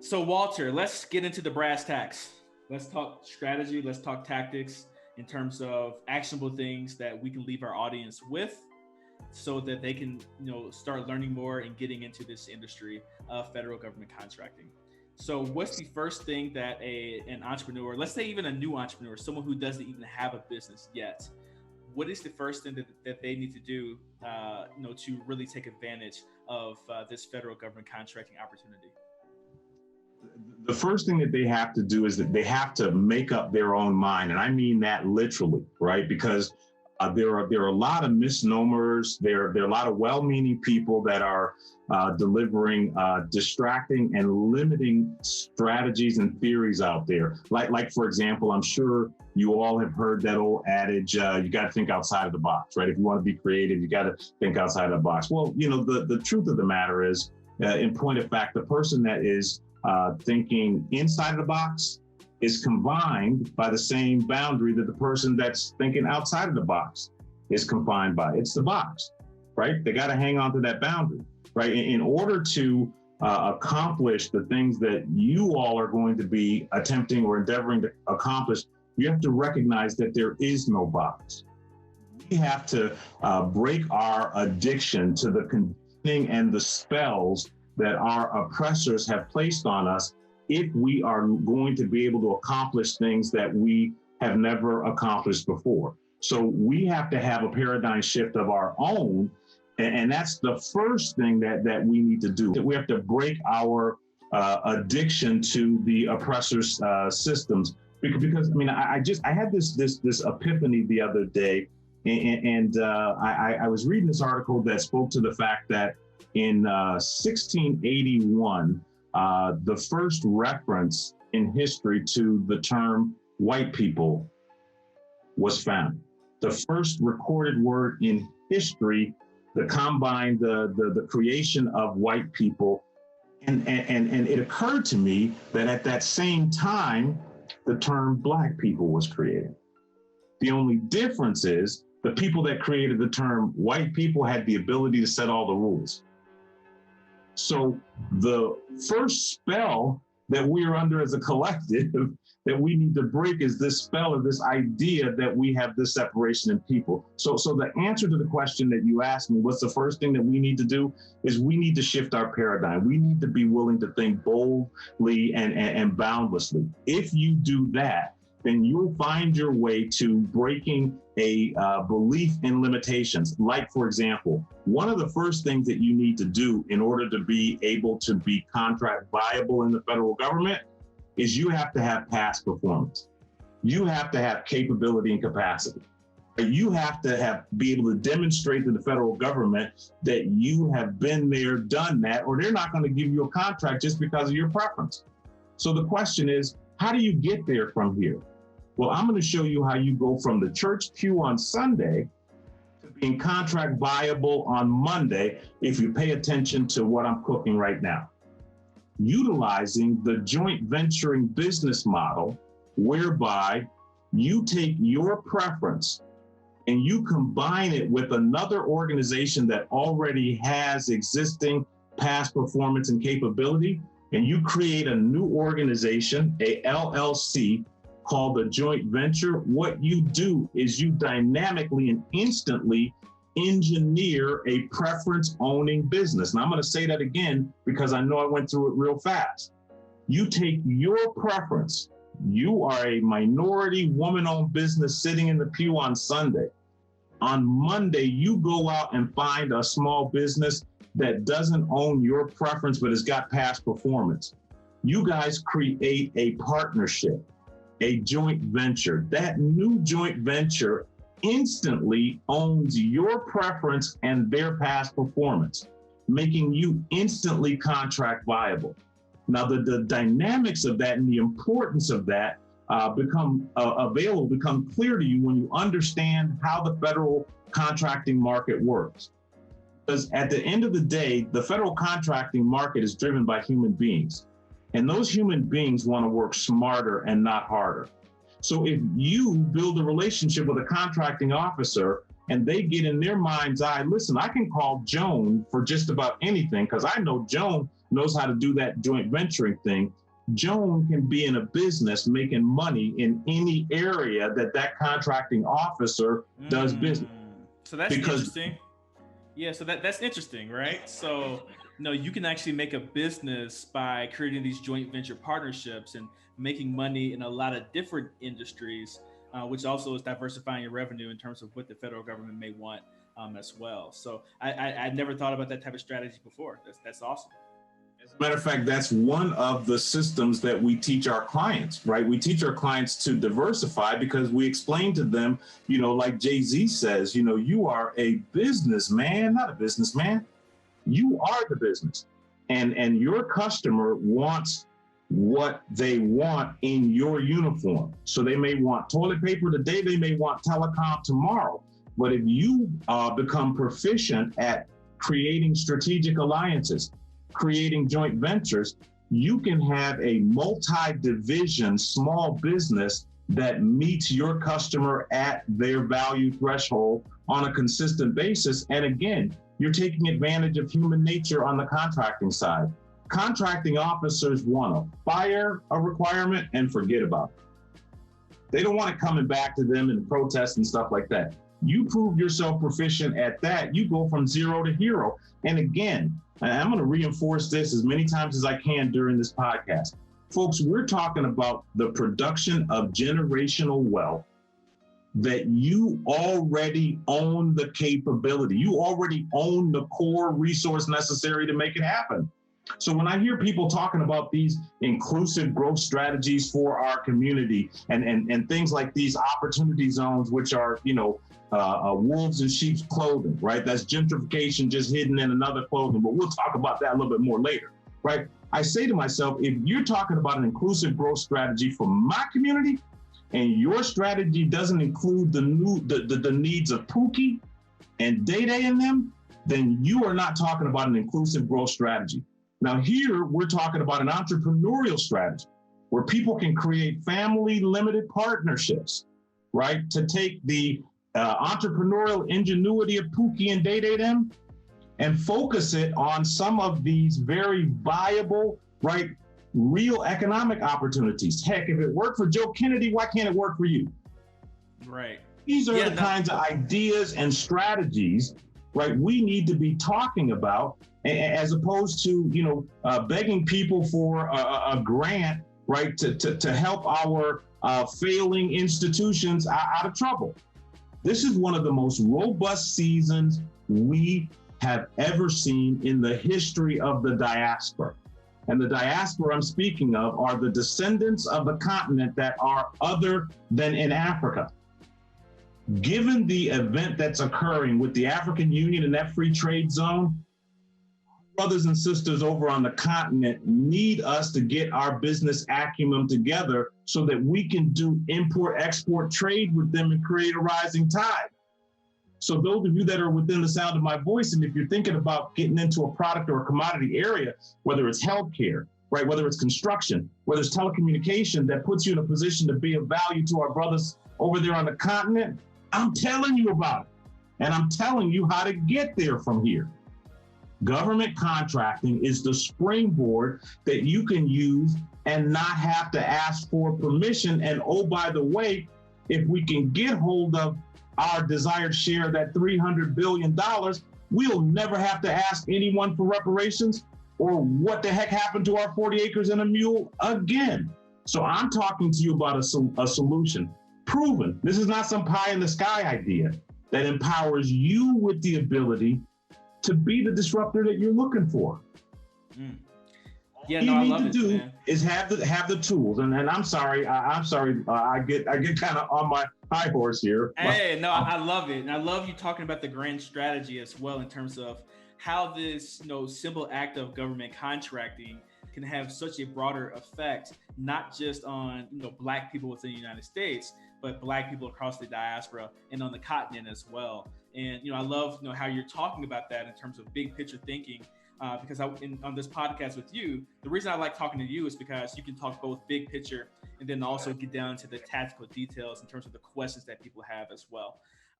So, Walter, let's get into the brass tacks. Let's talk strategy. Let's talk tactics in terms of actionable things that we can leave our audience with so that they can, start learning more and getting into this industry of federal government contracting. So, what's the first thing that an entrepreneur, let's say even a new entrepreneur, someone who doesn't even have a business yet, what is the first thing that they need to do, to really take advantage of this federal government contracting opportunity? The first thing that they have to do is that they have to make up their own mind. And I mean that literally, right? Because there are a lot of misnomers. There are a lot of well-meaning people that are delivering distracting and limiting strategies and theories out there. Like for example, I'm sure you all have heard that old adage, you got to think outside of the box, right? If you want to be creative, you got to think outside of the box. Well, the truth of the matter is, in point of fact, the person that is thinking inside of the box is confined by the same boundary that the person that's thinking outside of the box is confined by. It's the box, right? They got to hang on to that boundary, right? In order to accomplish the things that you all are going to be attempting or endeavoring to accomplish, you have to recognize that there is no box. We have to break our addiction to the conditioning and the spells that our oppressors have placed on us if we are going to be able to accomplish things that we have never accomplished before. So we have to have a paradigm shift of our own. And that's the first thing that we need to do. We have to break our addiction to the oppressors' systems. Because I had this epiphany the other day, and I was reading this article that spoke to the fact that in 1681, the first reference in history to the term white people was found. The first recorded word in history that combined the creation of white people. And it occurred to me that at that same time, the term black people was created. The only difference is the people that created the term white people had the ability to set all the rules. So the first spell that we are under as a collective that we need to break is this spell of this idea that we have this separation in people. So the answer to the question that you asked me, what's the first thing that we need to do, is we need to shift our paradigm. We need to be willing to think boldly and boundlessly. If you do that, then you'll find your way to breaking a belief in limitations. Like, for example, one of the first things that you need to do in order to be able to be contract viable in the federal government is you have to have past performance. You have to have capability and capacity. You have to be able to demonstrate to the federal government that you have been there, done that, or they're not going to give you a contract just because of your preference. So the question is, how do you get there from here? Well, I'm going to show you how you go from the church pew on Sunday to being contract viable on Monday if you pay attention to what I'm cooking right now. Utilizing the joint venturing business model, whereby you take your preference and you combine it with another organization that already has existing past performance and capability, and you create a new organization, a LLC, called a joint venture. What you do is you dynamically and instantly engineer a preference owning business. And I'm going to say that again because I know I went through it real fast. You take your preference. You are a minority woman-owned business sitting in the pew on Sunday. On Monday, you go out and find a small business that doesn't own your preference but has got past performance. You guys create a partnership, a joint venture. That new joint venture instantly owns your preference and their past performance, making you instantly contract viable. Now, the dynamics of that and the importance of that become clear to you when you understand how the federal contracting market works. Because at the end of the day, the federal contracting market is driven by human beings. And those human beings want to work smarter and not harder. So if you build a relationship with a contracting officer and they get in their mind's eye, listen, I can call Joan for just about anything because I know Joan knows how to do that joint venturing thing. Joan can be in a business making money in any area that contracting officer does business. So that's interesting. Yeah, so that's interesting, right? So, you can actually make a business by creating these joint venture partnerships and making money in a lot of different industries, which also is diversifying your revenue in terms of what the federal government may want as well. So I never thought about that type of strategy before. That's awesome. As a matter of fact, that's one of the systems that we teach our clients, right? We teach our clients to diversify because we explain to them, like Jay-Z says, you are a businessman, not a businessman. You are the business. And your customer wants what they want in your uniform. So they may want toilet paper today, they may want telecom tomorrow. But if you become proficient at creating strategic alliances, creating joint ventures, you can have a multi-division small business that meets your customer at their value threshold on a consistent basis. And again, you're taking advantage of human nature on the contracting side. Contracting officers want to fire a requirement and forget about it. They don't want it coming back to them in protests and stuff like that. You prove yourself proficient at that, you go from zero to hero. And again, I'm going to reinforce this as many times as I can during this podcast. Folks, we're talking about the production of generational wealth that you already own the capability. You already own the core resource necessary to make it happen. So when I hear people talking about these inclusive growth strategies for our community and things like these opportunity zones, which are, wolves in sheep's clothing, right? That's gentrification just hidden in another clothing, but we'll talk about that a little bit more later, right? I say to myself, if you're talking about an inclusive growth strategy for my community and your strategy doesn't include the needs of Pookie and Day Day in them, then you are not talking about an inclusive growth strategy. Now here, we're talking about an entrepreneurial strategy where people can create family limited partnerships, right? To take the entrepreneurial ingenuity of Pookie and Day Day them and focus it on some of these very viable, right, real economic opportunities. Heck, if it worked for Joe Kennedy, why can't it work for you? Right. These are the kinds of ideas and strategies, right, we need to be talking about as opposed to, begging people for a grant, right, to help our failing institutions out of trouble. This is one of the most robust seasons we have ever seen in the history of the diaspora. And the diaspora I'm speaking of are the descendants of the continent that are other than in Africa. Given the event that's occurring with the African Union and that free trade zone, brothers and sisters over on the continent need us to get our business acumen together so that we can do import-export trade with them and create a rising tide. So those of you that are within the sound of my voice, and if you're thinking about getting into a product or a commodity area, whether it's healthcare, right, whether it's construction, whether it's telecommunication that puts you in a position to be of value to our brothers over there on the continent, I'm telling you about it. And I'm telling you how to get there from here. Government contracting is the springboard that you can use and not have to ask for permission. And oh, by the way, if we can get hold of our desired share, that $300 billion, we'll never have to ask anyone for reparations or what the heck happened to our 40 acres and a mule again. So I'm talking to you about a solution, proven. This is not some pie in the sky idea that empowers you with the ability to be the disruptor that you're looking for. Yeah, no, I love it. All you need to do is have the tools. And I'm sorry, I get kind of on my high horse here. Hey, no, I love it, and I love you talking about the grand strategy as well in terms of how this, simple act of government contracting can have such a broader effect, not just on Black people within the United States, but Black people across the diaspora and on the continent as well. And I love how you're talking about that in terms of big picture thinking, because on this podcast with you, the reason I like talking to you is because you can talk both big picture and then also get down to the tactical details in terms of the questions that people have as well.